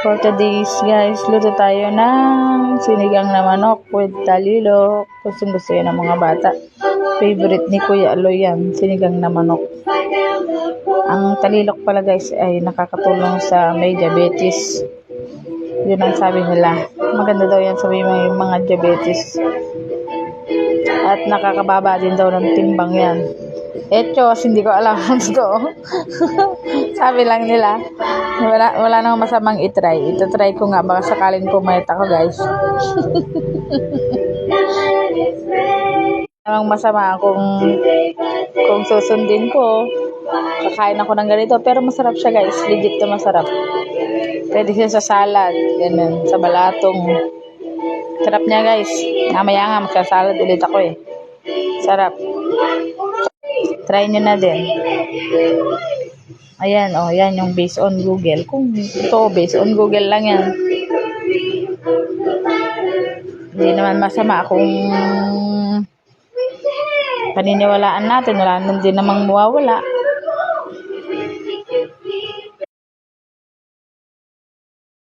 For today's guys, luto tayo ng sinigang na manok with talilok. Gusto yan ng mga bata. Favorite ni Kuya Aloy yan, sinigang na manok. Ang talilok pala guys ay nakakatulong sa may diabetes. Yun ang sabi nila. Maganda daw yan sa may mga diabetes. At nakakababa din daw ng timbang yan. Etos, hindi ko alam kung totoo. Sabi lang nila. Wala nang masamang itry. Itatry ko nga. Baka sakaling pumayat ako guys. Namang masama kung susundin ko. Kakain ako ng ganito. Pero masarap siya guys. Legit na masarap. Pwede siya sa salad. Ganun. Sa balatong. Sarap niya guys. Mamaya nga magsasalad ulit ako eh. Sarap. Try nyo na din. Ayan, oh, yan yung based on Google. Kung ito, based on Google lang yan. Hindi naman masama kung paniniwalaan natin. Wala din namang mawawala.